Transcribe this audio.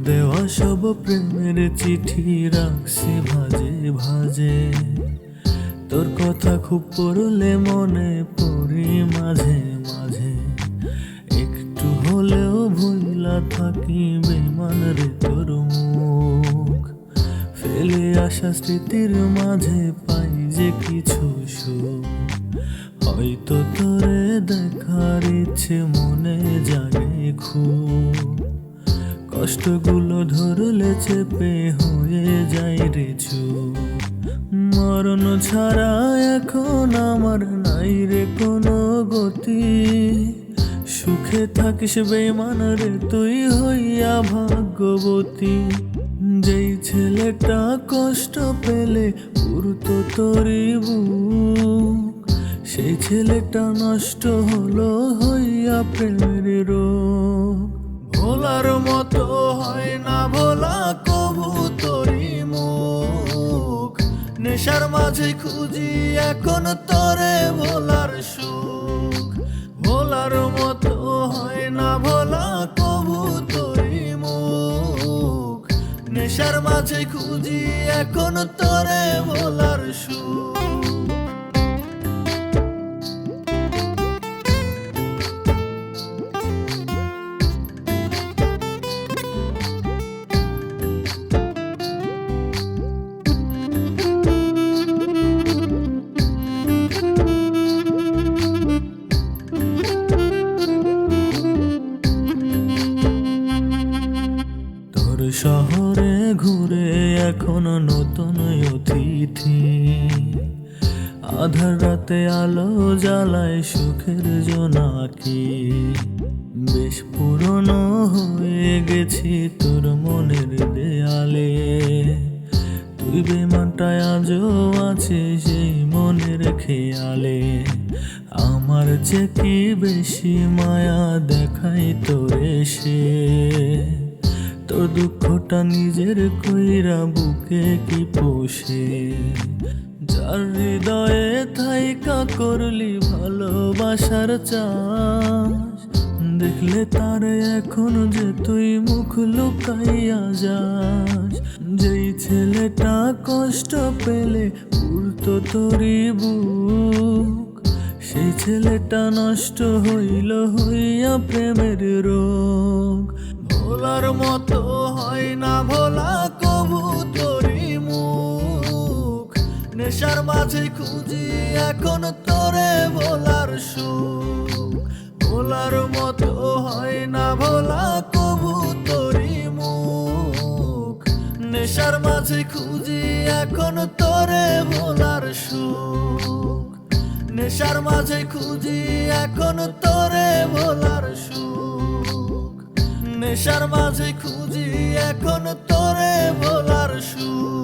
দেওয়া সব প্রেমের চিঠি রাখছি ভাজে ভাজে, তোর কথা খুব পড়লে মনে পড়ি মাঝে মাঝে। একটু হলেও ভুলা থাকি বেমান রে তোর মুখ, ফেলে আসা স্মৃতির মাঝে পাই যে কিছু সুখ। হয়তো তোরে দেখার ইচ্ছে মনে জাগে খুব, কষ্টগুলো ধরলে চেপে হয়ে যায় রে চুপ। মরণ ছাড়া এখন আমার নাই রে কোনো গতি, সুখে থাকিস বেমান রে তুই হইয়া ভাগ্যবতী। যেই ছেলেটা কষ্ট পেলে পুরতো তোরই বুক, সেই ছেলেটা নষ্ট হলো হইয়া প্রেমের রোগ। ভোলার মতো হয় না ভোলা কবু তোরই মুখ, নেশার মাঝে খুঁজি এখন তোরে ভোলার সুখ। ভোলার মতো হয় না ভোলা কবু তোরই মুখ, নেশার মাঝে খুঁজি এখন তোরে ভোলার সুখ। শহরে ঘুরে এখন নতুন অতিথি, আধার রাতে আলো জ্বালায় সুখের জোনাকি। বেশ পুরনো হয়ে গেছি তোর মনের দেয়ালে, তুই বেমানটায় আজও আছে সেই মনের খেয়ালে। আমার যে কি বেশি মায়া দেখাই তোরে সে, তোর দুঃখটা নিজের কইরা বুকে কি পোষে। যার হৃদয়ে থাইকা করলি ভালোবাসার চাষ, দেখলে তারে এখন যে তুই মুখ লুকাইয়া যাস। যেই ছেলেটা কষ্ট পেলে পুরতো তোরই বুক, সেই ছেলেটা নষ্ট হইল হইয়া প্রেমের রোগ। ভোলার মতো হয় না ভোলা কবু তোরই মুখ, নেশার মাঝে খুঁজি এখন তোরে ভোলার সুখ। ভোলার মতো হয় না ভোলা কবু তোরই মুখ, নেশার মাঝে খুঁজি এখন তোরে ভোলার সুখ। নেশার মাঝে খুঁজি এখন তোরে ভোলার সুখ, নেশার মাঝে খুঁজি এখন তোরে ভোলার সুখ।